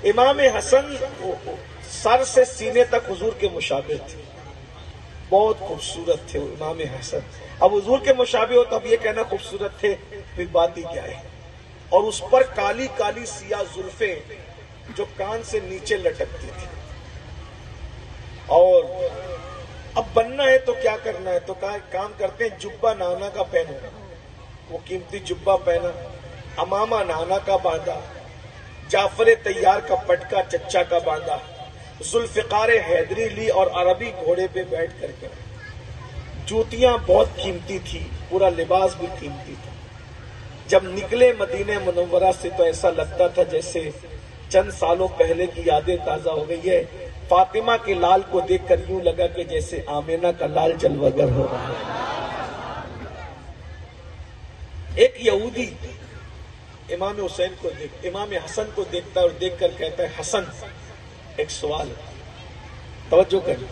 امام حسن سر سے سینے تک حضور کے مشابہ تھے، بہت خوبصورت تھے وہ امام حسن۔ اب حضور کے مشابہ ہو تو اب یہ کہنا خوبصورت تھے، پھر بات ہی کیا ہے۔ اور اس پر کالی کالی سیاہ زلفیں جو کان سے نیچے لٹکتی تھی۔ اور اب بننا ہے تو کیا کرنا ہے، تو کہا کام کرتے ہیں جبہ نانا کا پہنو، وہ قیمتی جبہ پہنا، امامہ نانا کا باندھا، جعفر تیار کا پٹکا چچا کا باندھا، ذوالفقار حیدری لی اور عربی گھوڑے پہ بیٹھ کر کے۔ جوتیاں بہت قیمتی تھی، پورا لباس بھی قیمتی تھا۔ جب نکلے مدینہ منورہ سے تو ایسا لگتا تھا جیسے چند سالوں پہلے کی یادیں تازہ ہو گئی ہے۔ فاطمہ کے لال کو دیکھ کر یوں لگا کہ جیسے آمینہ کا لال جلوگر ہو رہا ہے۔ ایک یہودی امام حسین کو امام حسن کو دیکھتا ہے اور دیکھ کر کہتا ہے حسن ایک سوال ہے، توجہ کریں،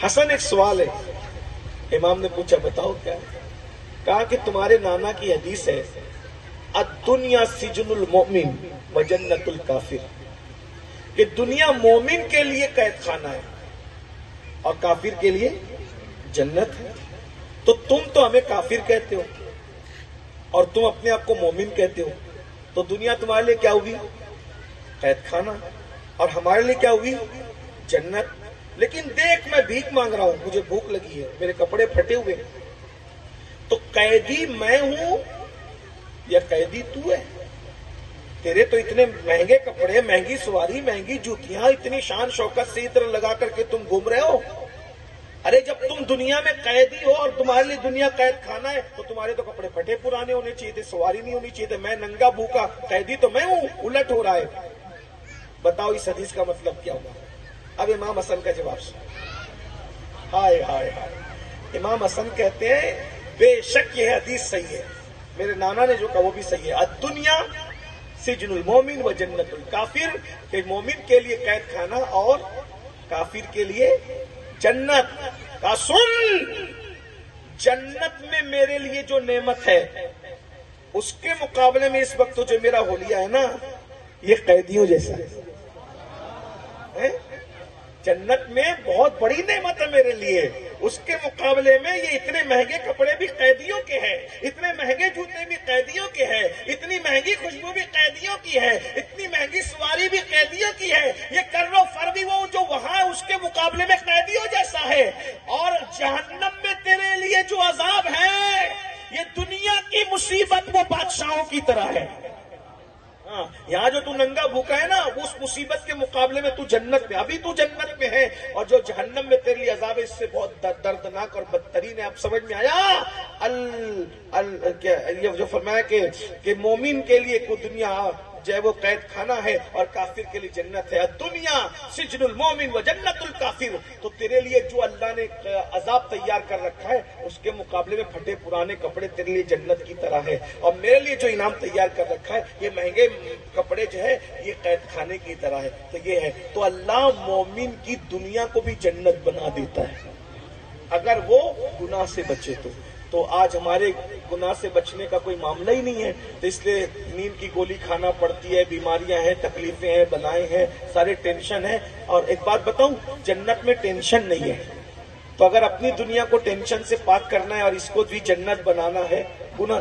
حسن ایک سوال ہے۔ امام نے پوچھا بتاؤ کیا ہے؟ کہا کہ تمہارے نانا کی حدیث ہے الدنیا سجن المؤمن و جنت الکافر، کہ دنیا مومن کے لیے قید خانہ ہے اور کافر کے لیے جنت ہے۔ تو تم تو ہمیں کافر کہتے ہو اور تم اپنے آپ کو مومن کہتے ہو، تو دنیا تمہارے لیے کیا ہوگی؟ قید خانہ، اور ہمارے لیے کیا ہوگی؟ جنت۔ لیکن دیکھ میں بھیک مانگ رہا ہوں، مجھے بھوک لگی ہے، میرے کپڑے پھٹے ہوئے، تو قیدی میں ہوں یا قیدی تو ہے؟ تیرے تو اتنے مہنگے کپڑے، مہنگی سواری، مہنگی جوتیاں، اتنی شان شوکت سے ادھر لگا کر کے تم گھوم رہے ہو۔ ارے جب تم دنیا میں قیدی ہو اور تمہارے لیے دنیا قید خانہ ہے تو تمہارے تو کپڑے پھٹے پرانے ہونے چاہیے تھے، سواری نہیں ہونی چاہیے تھے، میں ننگا بھوکا، قیدی تو میں ہوں، الٹ ہو رہا ہے۔ بتاؤ اس حدیث کا مطلب کیا ہوا؟ اب امام حسن کا جواب سن۔ ہائے ہائے ہائے، امام حسن کہتے ہیں بے شک یہ حدیث صحیح ہے، میرے نانا نے جو کہا وہ بھی صحیح ہے۔ الدنیا سجن المومن و جنت الکافر، کہ مومن کے لیے قید خانہ اور کافر کے لیے جنت۔ کا سن، جنت میں میرے لیے جو نعمت ہے اس کے مقابلے میں اس وقت جو میرا حلیہ ہے نا یہ قیدیوں جیسا ہے۔ جنت میں بہت بڑی نعمت ہے میرے لیے، اس کے مقابلے میں یہ اتنے مہنگے کپڑے بھی قیدیوں کے ہیں، اتنے مہنگے جوتے بھی قیدیوں کے ہیں، اتنی مہنگی خوشبو بھی قیدیوں کی ہے، اتنی مہنگی سواری بھی قیدیوں کی ہے، یہ کر و فر بھی وہ جو وہاں ہے اس کے مقابلے میں قیدیوں جیسا ہے۔ اور جہنم میں تیرے لیے جو عذاب ہے یہ دنیا کی مصیبت وہ بادشاہوں کی طرح ہے۔ یہاں جو تو ننگا بھوکا ہے نا اس مصیبت کے مقابلے میں تو جنت میں، ابھی تو جنت میں ہے، اور جو جہنم میں تیرے لیے عذاب ہے اس سے بہت دردناک اور بدترین ہے۔ اب سمجھ میں آیا یہ جو فرمایا کہ مومن کے لیے کو دنیا جو ہے وہ قید خانہ ہے اور کافر کے لیے جنت ہے۔ دنیا سجن المومن و جنت الکافر، تو تیرے لیے جو اللہ نے عذاب تیار کر رکھا ہے اس کے مقابلے میں پھٹے پرانے کپڑے تیرے لیے جنت کی طرح ہے، اور میرے لیے جو انعام تیار کر رکھا ہے یہ مہنگے کپڑے جو ہے یہ قید خانے کی طرح ہے۔ تو یہ ہے، تو اللہ مومن کی دنیا کو بھی جنت بنا دیتا ہے اگر وہ گناہ سے بچے تو آج ہمارے گناہ سے بچنے کا کوئی معاملہ ہی نہیں ہے، تو اس لیے نیند کی گولی کھانا پڑتی ہے، بیماریاں ہیں، تکلیفیں ہیں، بلائیں ہیں، سارے ٹینشن ہیں۔ اور ایک بات بتاؤں، جنت میں ٹینشن نہیں ہے، تو اگر اپنی دنیا کو ٹینشن سے پاک کرنا ہے اور اس کو بھی جنت بنانا ہے، گناہ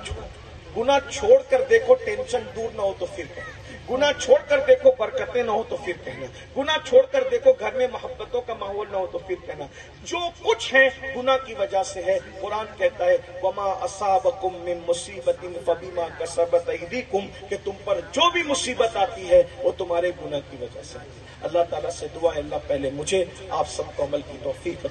چھوڑ کر دیکھو، ٹینشن دور نہ ہو تو پھر کہنا، گناہ چھوڑ کر دیکھو برکتیں نہ ہو تو پھر کہنا، گناہ چھوڑ کر دیکھو گھر میں محبتوں کا ماحول نہ ہو تو پھر کہنا۔ جو کچھ ہے گناہ کی وجہ سے ہے۔ قرآن کہتا ہے وَمَا أَصَابَكُم مِّن مُّصِيبَةٍ فَبِمَا كَسَبَتْ أَيْدِيكُمْ، کہ تم پر جو بھی مصیبت آتی ہے وہ تمہارے گناہ کی وجہ سے ہے۔ اللہ تعالیٰ سے دعا ہے اللہ پہلے مجھے آپ سب کو عمل کی توفیق